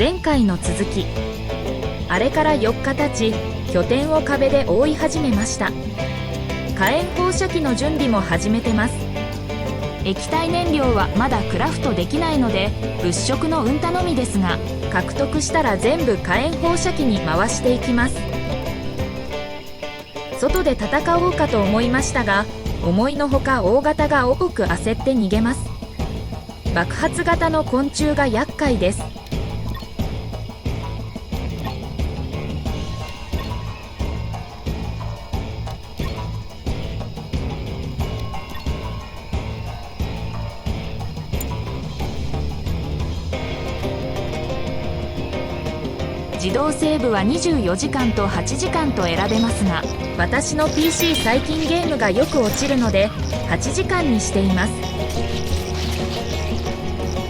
前回の続き。あれから4日経ち、拠点を壁で覆い始めました。火炎放射器の準備も始めてます。液体燃料はまだクラフトできないので物色の運頼みですが、獲得したら全部火炎放射器に回していきます。外で戦おうかと思いましたが、思いのほか大型が多く焦って逃げます。爆発型の昆虫が厄介です。自動セーブは24時間と8時間と選べますが、私の PC 最近ゲームがよく落ちるので8時間にしています。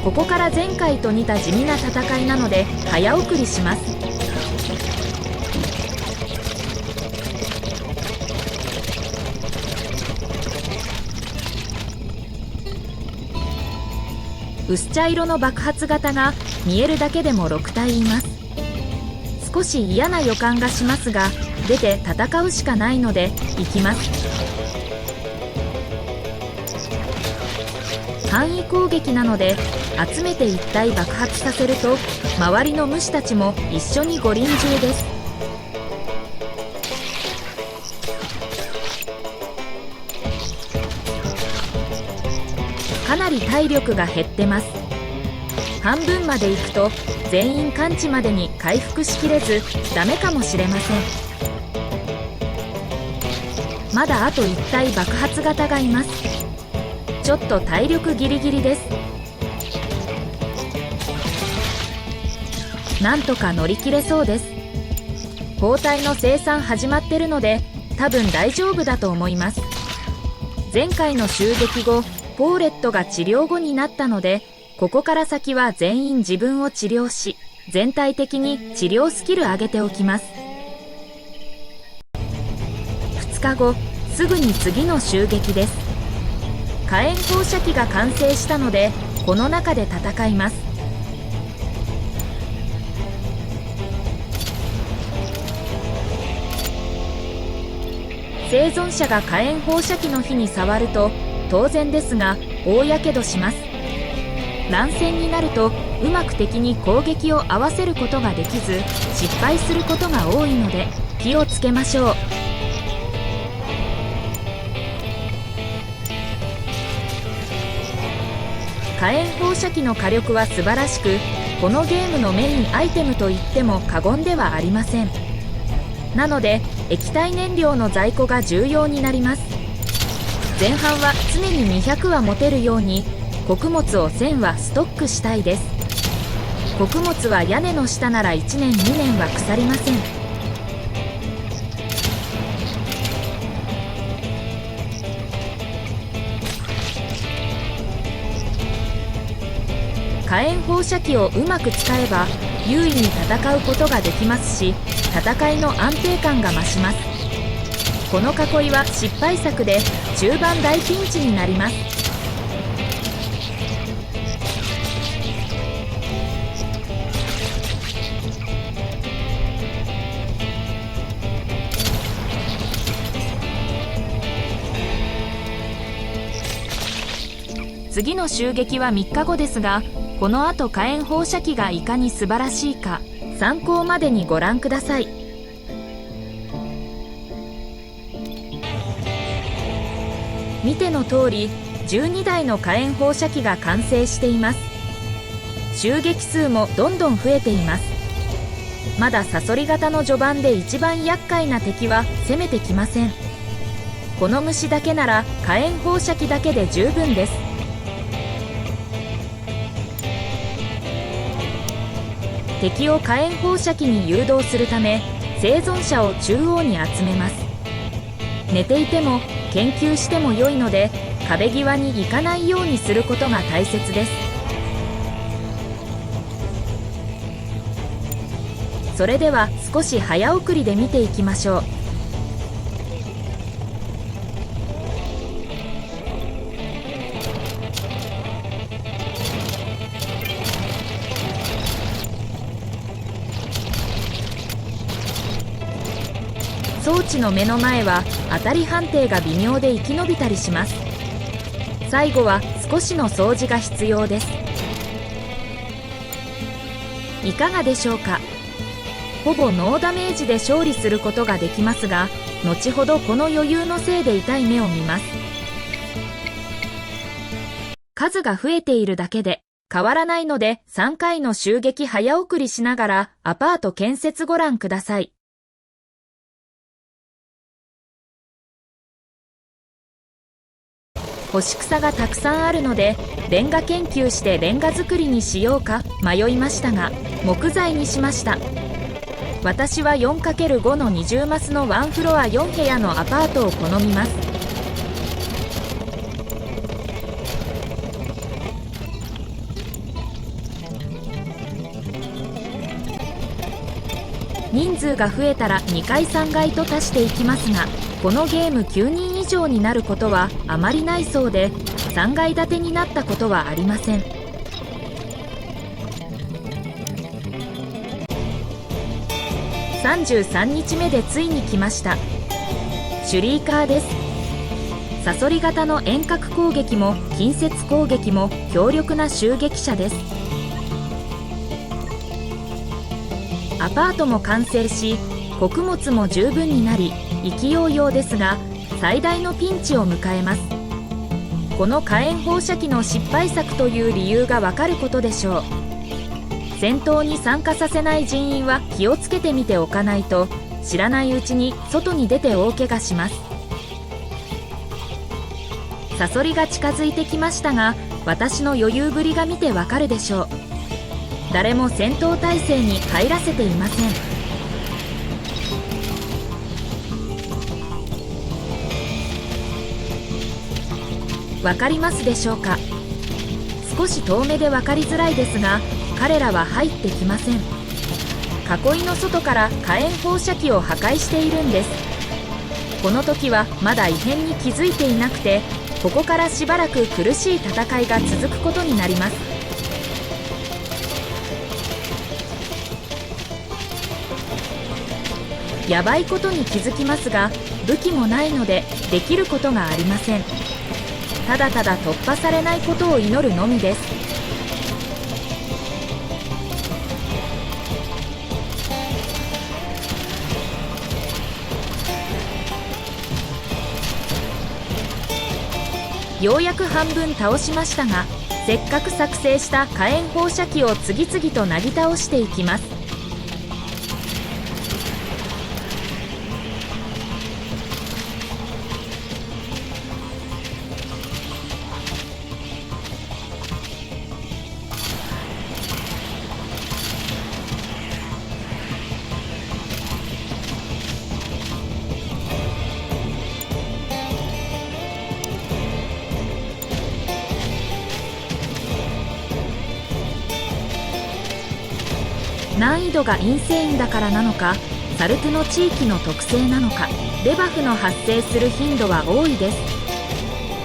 ここから前回と似た地味な戦いなので早送りします。薄茶色の爆発型が見えるだけでも6体います。少し嫌な予感がしますが、出て戦うしかないので行きます。範囲攻撃なので集めて一体爆発させると周りの虫たちも一緒にご臨終です。かなり体力が減ってます。半分まで行くと全員完治までに回復しきれずダメかもしれません。まだあと1体爆発型がいます。ちょっと体力ギリギリです。なんとか乗り切れそうです。包帯の生産始まってるので多分大丈夫だと思います。前回の襲撃後ポーレットが治療後になったので、ここから先は全員自分を治療し、全体的に治療スキル上げておきます。2日後、すぐに次の襲撃です。火炎放射器が完成したので、この中で戦います。生存者が火炎放射器の火に触ると、当然ですが、大やけどします。乱戦になるとうまく敵に攻撃を合わせることができず失敗することが多いので気をつけましょう。火炎放射器の火力は素晴らしく、このゲームのメインアイテムといっても過言ではありません。なので液体燃料の在庫が重要になります。前半は常に200は持てるように穀物を1000はストックしたいです。穀物は屋根の下なら1年2年は腐りません。火炎放射器をうまく使えば優位に戦うことができますし、戦いの安定感が増します。この囲いは失敗作で中盤大ピンチになります。次の襲撃は3日後ですが、この後火炎放射器がいかに素晴らしいか参考までにご覧ください。見ての通り12台の火炎放射器が完成しています。襲撃数もどんどん増えています。まだサソリ型の序盤で一番厄介な敵は攻めてきません。この虫だけなら火炎放射器だけで十分です。敵を火炎放射器に誘導するため生存者を中央に集めます。寝ていても研究しても良いので壁際に行かないようにすることが大切です。それでは少し早送りで見ていきましょう。ちの目の前は当たり判定が微妙で生き延びたりします。最後は少しの掃除が必要です。いかがでしょうか。ほぼノーダメージで勝利することができますが、後ほどこの余裕のせいで痛い目を見ます。数が増えているだけで変わらないので、3回の襲撃早送りしながらアパート建設ご覧ください。干し草がたくさんあるので、レンガ研究してレンガ作りにしようか迷いましたが、木材にしました。私は 4×5 の20マスのワンフロア4部屋のアパートを好みます。人数が増えたら2階3階と足していきますが、このゲーム9人以上になることはあまりないそうで、3階建てになったことはありません。33日目でついに来ました。シュリーカーです。サソリ型の遠隔攻撃も近接攻撃も強力な襲撃者です。アパートも完成し、穀物も十分になり、勢いようですが、最大のピンチを迎えます。この火炎放射器の失敗作という理由がわかることでしょう。戦闘に参加させない人員は気をつけてみておかないと、知らないうちに外に出て大怪我します。サソリが近づいてきましたが、私の余裕ぶりが見てわかるでしょう。誰も戦闘態勢に入らせていません。わかりますでしょうか。少し遠目で分かりづらいですが、彼らは入ってきません。囲いの外から火炎放射器を破壊しているんです。この時はまだ異変に気づいていなくて、ここからしばらく苦しい戦いが続くことになります。やばいことに気づきますが、武器もないのでできることがありません。ただただ突破されないことを祈るのみです。ようやく半分倒しましたが、せっかく作成した火炎放射器を次々となぎ倒していきます。難易度がインセインだからなのか、サルトの地域の特性なのか、デバフの発生する頻度は多いです。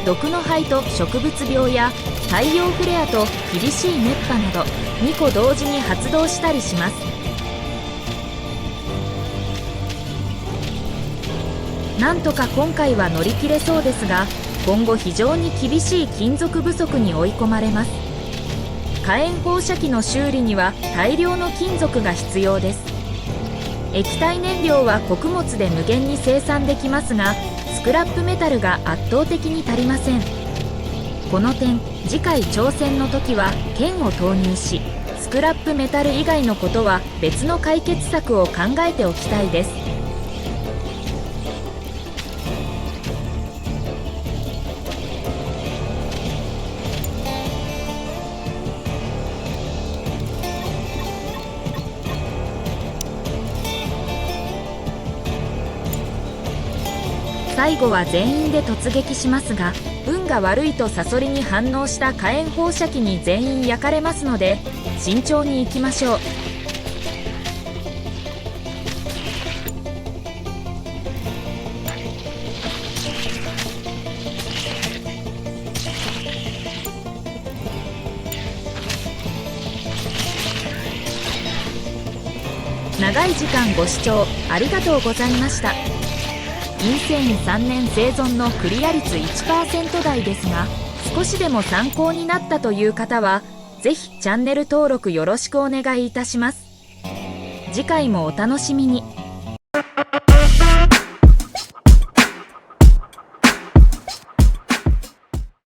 毒の灰と植物病や太陽フレアと厳しい熱波など2個同時に発動したりします。なんとか今回は乗り切れそうですが、今後非常に厳しい金属不足に追い込まれます。火炎放射器の修理には大量の金属が必要です。液体燃料は穀物で無限に生産できますが、スクラップメタルが圧倒的に足りません。この点、次回挑戦の時は剣を投入し、スクラップメタル以外のことは別の解決策を考えておきたいです。最後は全員で突撃しますが、運が悪いとサソリに反応した火炎放射器に全員焼かれますので、慎重に行きましょう。長い時間ご視聴ありがとうございました。2003年生存のクリア率 1% 台ですが、少しでも参考になったという方はぜひチャンネル登録よろしくお願いいたします。次回もお楽しみに。